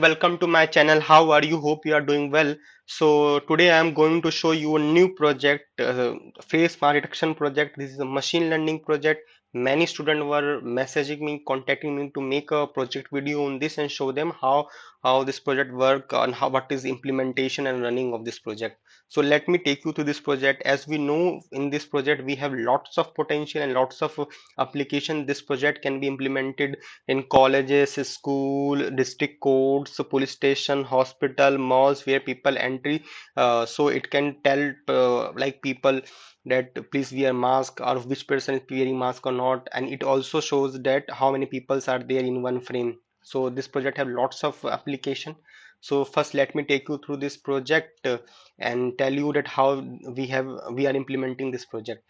Welcome to my channel. How are you? Hope you are doing well. So today I am going to show you a new project, face mask detection project. This is a machine learning project. Many students were messaging me, contacting me to make a project video on this and show them how this project work and how what is implementation and running of this project. So let me take you to this project. As we know, in this project we have lots of potential and lots of application. This project can be implemented in colleges, school, district courts, police station, hospital, malls where people entry. So it can tell like people that please wear mask or which person is wearing mask or not, and it also shows that how many peoples are there in one frame. So this project have lots of application. So first let me take you through this project and tell you that how we are implementing this project.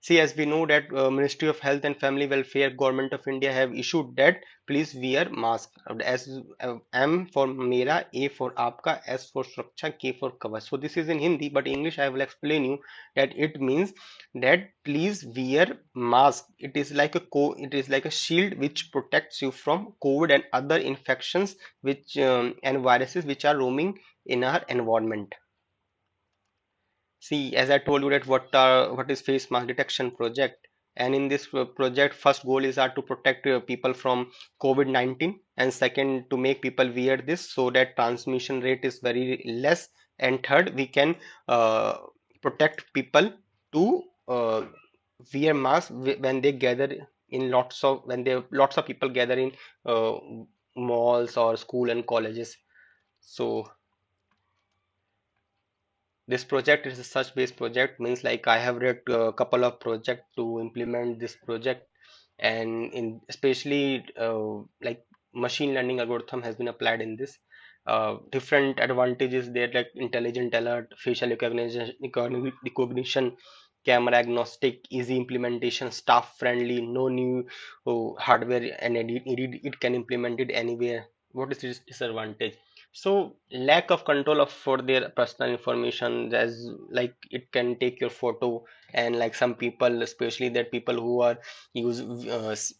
See, as we know that Ministry of Health and Family Welfare, Government of India have issued that please wear mask. S M for Mera, A for Aapka, S for Suraksha, K for Cover. So this is in Hindi, but English I will explain you that it means that please wear mask. It is like a shield which protects you from COVID and other infections which and viruses which are roaming in our environment. See, as I told you that what is face mask detection project, and in this project, first goal is to protect people from COVID-19, and second to make people wear this so that transmission rate is very less, and third we can uh, protect people to wear masks when they gather in lots of people gather in uh, malls or school and colleges. So this project is a search based project, means like I have read a couple of projects to implement this project, and in especially like machine learning algorithm has been applied in this. Different advantages there like intelligent alert, facial recognition, camera agnostic, easy implementation, staff friendly, no new hardware, and it can implement it anywhere. What is this disadvantage? So lack of control of for their personal information, as like it can take your photo, and like some people, especially that people who are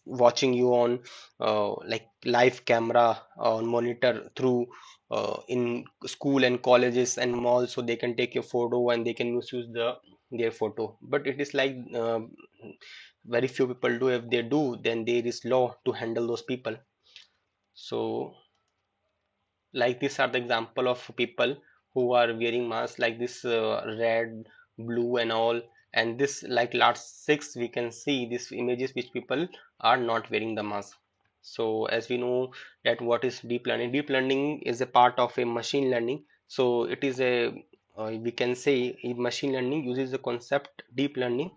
watching you on like live camera on monitor through in school and colleges and malls, so they can take your photo and they can misuse their photo. But it is like very few people do. If they do, then there is law to handle those people. So like these are the example of people who are wearing masks, like this red, blue and all. And this like last six we can see these images which people are not wearing the mask. So as we know that what is deep learning is a part of a machine learning. So it is a we can say machine learning uses the concept deep learning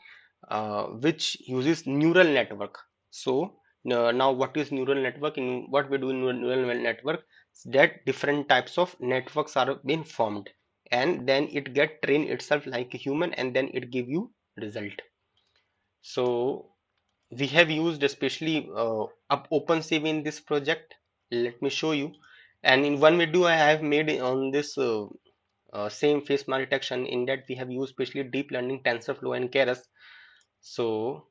which uses neural network. So now what is neural network? In what we do in neural network, that different types of networks are being formed, and then it get trained itself like a human, and then it give you result. So we have used especially up OpenCV in this project. Let me show you. And in one video I have made on this same face mask detection. In that we have used especially deep learning, TensorFlow and Keras. So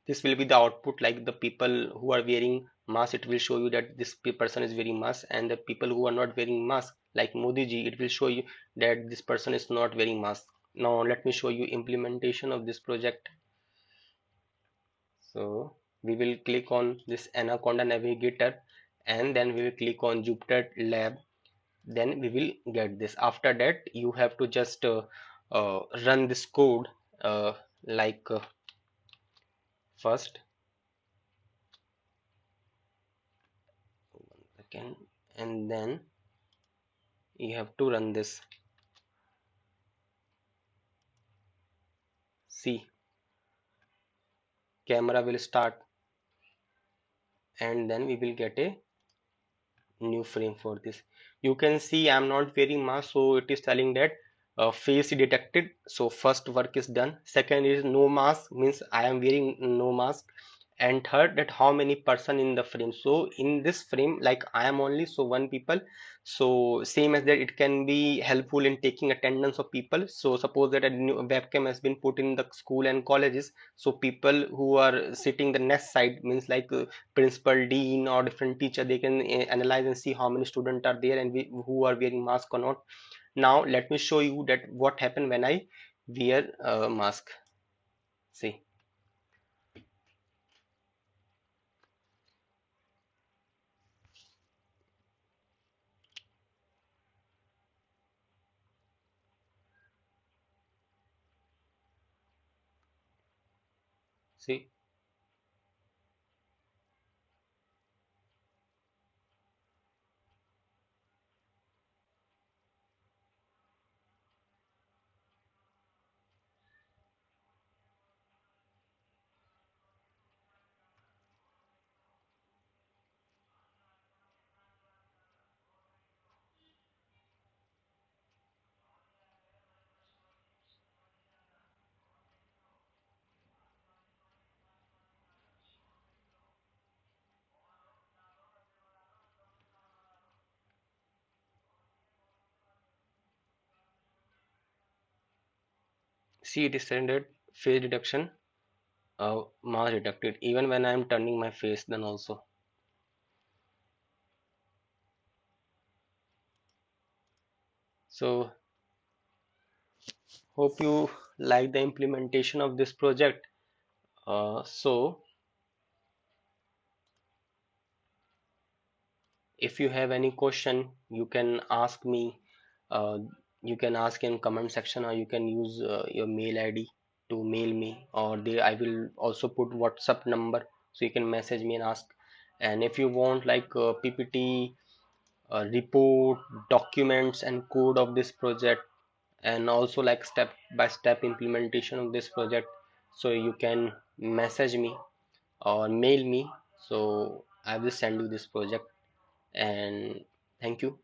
this will be the output, like the people who are wearing mask, it will show you that this person is wearing mask, and the people who are not wearing mask like Modi ji, it will show you that this person is not wearing mask. Now let me show you implementation of this project. So we will click on this Anaconda navigator, and then we will click on Jupyter lab. Then we will get this. After that you have to just run this code like first again, and then you have to run this. See, camera will start, and then we will get a new frame for this. You can see I'm not wearing mask, so it is telling that face detected. So first work is done. Second is no mask, means I am wearing no mask. And third, that how many person in the frame. So in this frame, like I am only so one people, so same as that it can be helpful in taking attendance of people. So suppose that a new webcam has been put in the school and colleges, so people who are sitting the next side, means like principal, dean or different teacher, they can analyze and see how many students are there and who are wearing mask or not. Now let me show you that what happened when I wear a mask. See. See. See, it is standard face detection, mask detected even when I am turning my face then also. So hope you like the implementation of this project. So if you have any question, you can ask me. Uh, you can ask in comment section, or you can use your mail ID to mail me, or I will also put WhatsApp number, so you can message me and ask. And if you want like PPT, report, documents, and code of this project, and also like step by step implementation of this project, so you can message me or mail me, so I will send you this project. And thank you.